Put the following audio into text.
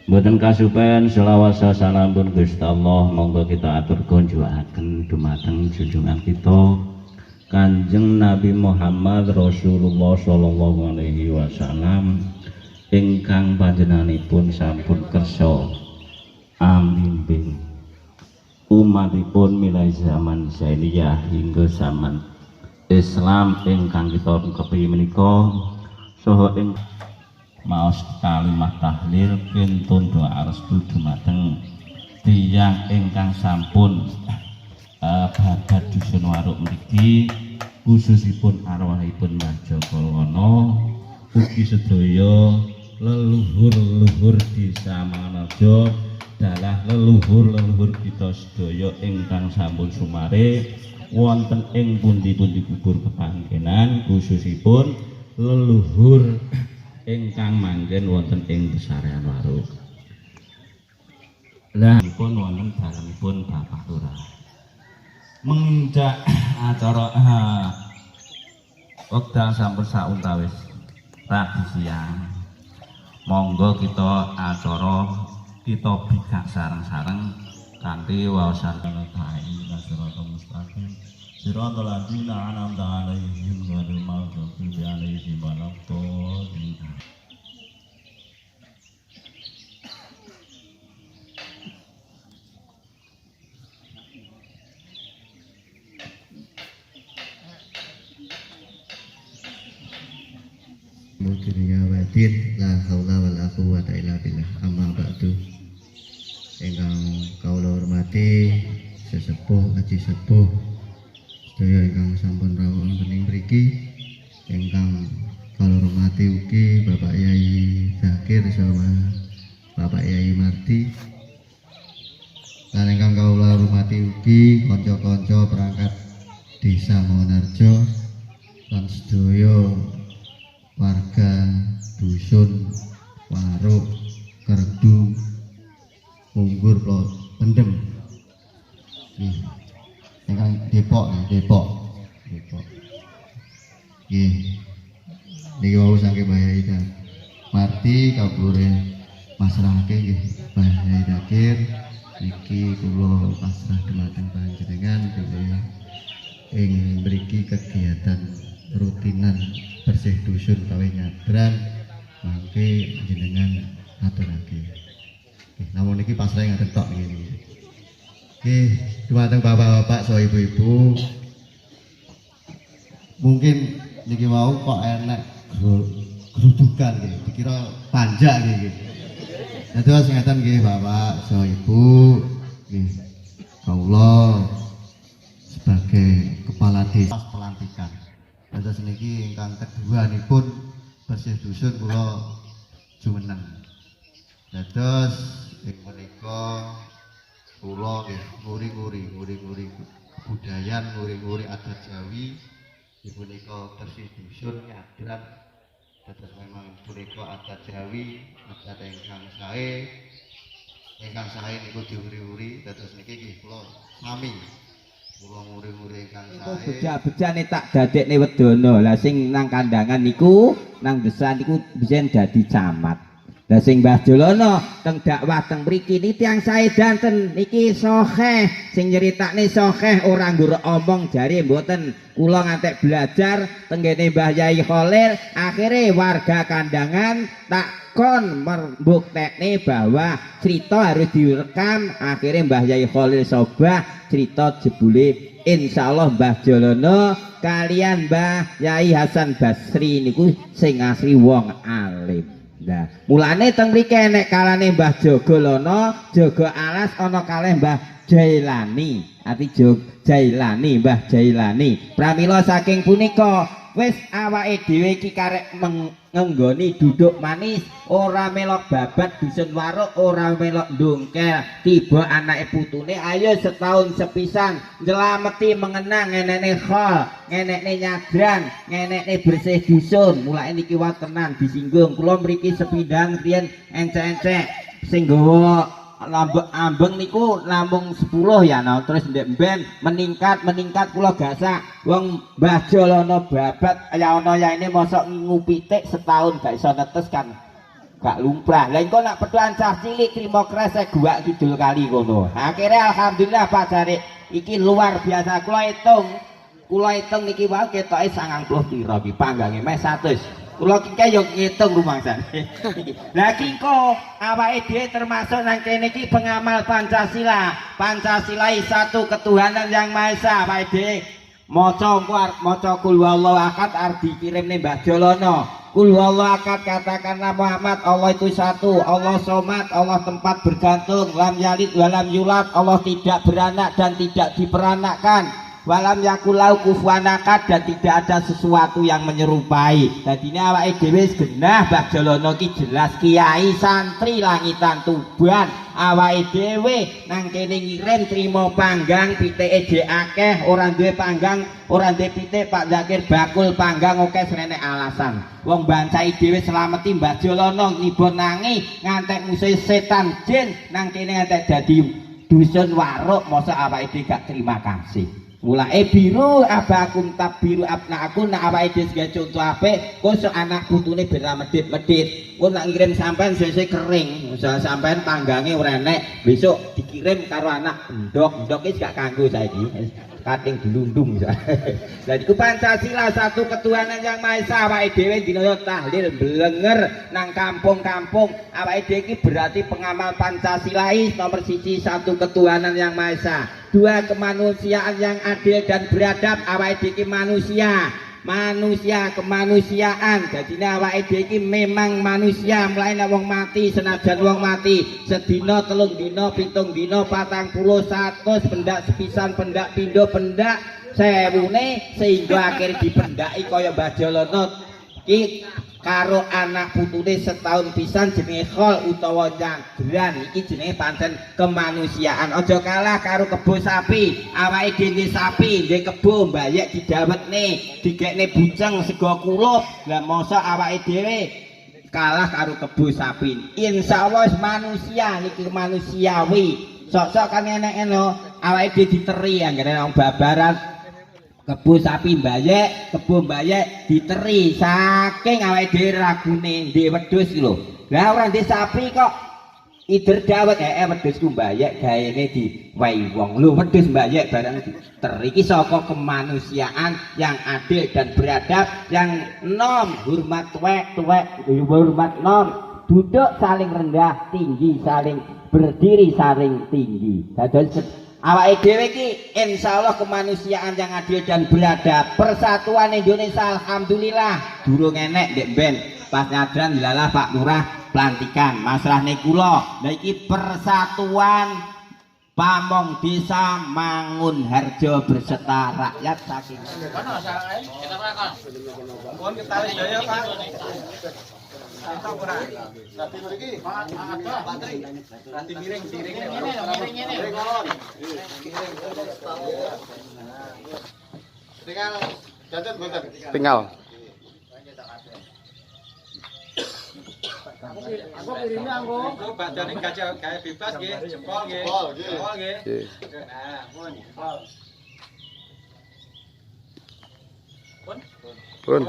Mboten kasupen selawasa salampun Gusti Allah, monggo kita atur konjuaken dumateng junjungan kita Kanjeng Nabi Muhammad Rasulullah sallallahu alaihi wasallam ingkang panjenenganipun sampun kersa amimbing umatipun milai zaman jahiliyah hingga zaman Islam ingkang kita kepi menika saha ing maos kalimat tahlil pintun doa restu dumateng tiyang ingkang sampun babat dusun waruk mriki khususipun arwahipun Mbah Joko Lono ugi sedaya leluhur-leluhur Desa Mangarjo dalah leluhur-leluhur kita sedaya ingkang sampun sumare wonten ing pundi-pundi kubur kepanggenan khususipun leluhur ingkang manggen wonten ing besarean waruk. Lah pun wonten dalemipun Bapak Lurah. Menginjak acara wekdal sampun sauntawis tadi siang. Monggo kita acara kita bikak sareng-sareng kanthi waosan ta'i nasiratal mustaqim. Siratal ladzina an'amta 'alaihim ghairil maghdubi 'alaihim waladdallin. Dunya wadin la haula wala quwwata illa billah. Amma ba'du. Ingkang kawula hormati sesepuh haji sepuh sedaya ingkang sampun rawuh wonten ing mriki, ingkang kawula hormati ugi Bapak Yai Zakir sama Bapak Yai Marti, lan ingkang kawula hormati ugi kanca-kanca perangkat Desa Mangarjo lan sedaya warga dusun waruk Kerdu Munggur Pendem ingkang Depok nggih niki wau saking Mbah Yai Marti kawula masrahake nggih Mbah Yai Zakir niki kula pasrah dumateng panjenengan bilih ing mriki kegiatan rutinan bersih dusun kawe nyadran mangke jenengan aturake. Namun niki pasrah ngaten tok niki. Nggih, dumateng bapak-bapak saha ibu-ibu. Mungkin niki mau kok enek grudukan nggih, dikira panjak nggih. Dados ngaten nggih Bapak saha Ibu, nggih kawula sebagai kepala desa pelantikan. Dados niki ingkang keduanipun bersih dusun kula jumeneng. Dados ing menika kula nggih nguri-nguri kebudayan, nguri-nguri adat Jawi. Ibu menika bersih dusun nyadran. Dados memang punika adat Jawi, adat ingkang sae. Ingkang sae niku diuri-uri. Dados niki nggih kula sami kula nguri-nguri ingkang sae. Bejak-bejane tak dadekne wedono. Lah sing nang kandangan niku, nang desa niku biyen dadi camat. Lah sing Mbah Jolono teng dakwah teng mriki niki tiyang sae danten niki sokeh sing nyeritakne sokeh ora nggur omong jare mboten kula ngantek belajar teng kene Mbah Yai Khalil akhire warga kandangan tak kon membuktekne bahwa cerita harus direkam akhirnya Mbah Yai Khalil Sobah cerita jebule insyaallah Mbah Jolono kalian Mbah Yai Hasan Basri niku sing asli wong alim. Nah, mulane teng mriki nek kalane Mbah Jogolono, Jogo Alas ana kalih Mbah Jailani. Ati Jailani, Mbah Jailani. Pramila saking punika wis awake dhewe iki karek ngenggoni duduk manis, ora melok babat dusun waruk, ora melok ndongkel tiba anake putune ayo setahun sepisan nyelameti mengenang ngenekne khol, ngenekne nyadran, ngenekne bersih dusun. Mulane niki watenan disinggung kula mriki sepindhang riyen encek-encek sing nggawa ambeng niku namung 10 ya nah, terus ndek mben meningkat kula gasak wong Mbah Jolono babat ya ana ya ini mosok ngupitik setahun gak iso netes kan gak lumrah. Lah engko nak petuan cah cilik trimo kresek gua kidul kali kono. Akhirnya alhamdulillah Pak Jare iki luar biasa. Kula hitung niki wae ketoke 90 pira iki panggange meh 100. Kula ki yo ngitung rumangsane. Lah ki kok awake dhewe termasuk nang kene iki pengamal Pancasila. Pancasila satu ketuhanan yang Maha Esa. Awake dhewe maca engko arep maca kul huwallahu ahad arep dikirim ning Mbah Jolono. Kul huwallahu ahad katakanlah Muhammad Allah itu satu, Allah somad, Allah tempat bergantung, lam yalid walam yulad, Allah tidak beranak dan tidak diperanakkan. Walam yakulau kufuwan ahad dan tidak ada sesuatu yang menyerupai. Dadi ini awake dhewe genah Mbah Jolono ki jelas kiai santri langitan Tuban. Awake dhewe nang kene ngirim trimo panggang pitike dhewe akeh, ora duwe panggang, ora duwe pitik Pak Zakir bakul panggang oke srenek alasan. Wong bancai dhewe selameti Mbah Jolono nibon nangi ngantek musuh setan jin nang kene ngantek dadi dusun waruk masa awake dhewe gak terima kasih. Mulai biru abakum tab biru abna aku nak awake dhewe sebagai contoh apik kok anak putune ben medit-medit. Kok nak ngirim sampean sese kering, misal sampean panggange ora enek, besok dikirim karo anak ndok iki gak kanggo saiki. Kating dilundung misal. Lah iku Pancasila satu ketuhanan yang Maha Esa. Awake dhewe dina tahlil blenger nang kampung-kampung. Awake dhewe iki berarti pengamal Pancasilais nomor 1 satu ketuhanan yang Maha Esa. 2 kemanusiaan yang adil dan beradab. Awake dhewe iki manusia kemanusiaan. Jadi awake dhewe iki memang manusia. Mulai nek wong mati senajan wong mati sedina 3 dina 7 dina 40 100 pendak sepisan pendak pindho pendak sewune sehingga akhir dipendaki kaya Mbah Jolono iki karo anak putune setahun pisan jenenge khol utawa nyagran. Iki jenenge pancen kemanusiaan. Aja kalah karo kebo sapi. Awake dhewe sapi ndek kebo mbayek didawetne digekne buceng sego kulup. Lah mosok awake dhewe kalah karo kebo sapi. Insyaallah manusia niki manusiawi. Sok-sok kan enek eno awake dhewe diteri anggere nang babaran kebo sapi mbayek diteri saking awake dhewe ragune ndek wedhus iki lho. Lah ora ndek sapi kok ider dawet wedhusku mbayek gaene diwehi wong. Lho wedhus mbayek barang diteri iki saka kemanusiaan yang adil dan beradab yang nom hormat tuwek hormat nom duduk saling rendah tinggi saling berdiri saling tinggi. Dados awake dhewe iki insyaallah kemanusiaan yang adil dan beradab. Persatuan Indonesia alhamdulillah durung enek ndek ben. Pas nyadran dilalah Pak Lurah pelantikan masalah kula. Lah iki persatuan Pamong Desa Mangun Harjo berserta rakyat saking tinggal Aku kirimnya aku badan ini gajah kayak bebas nggih, jempol nggih. Jempol nggih. Nah, pun. pun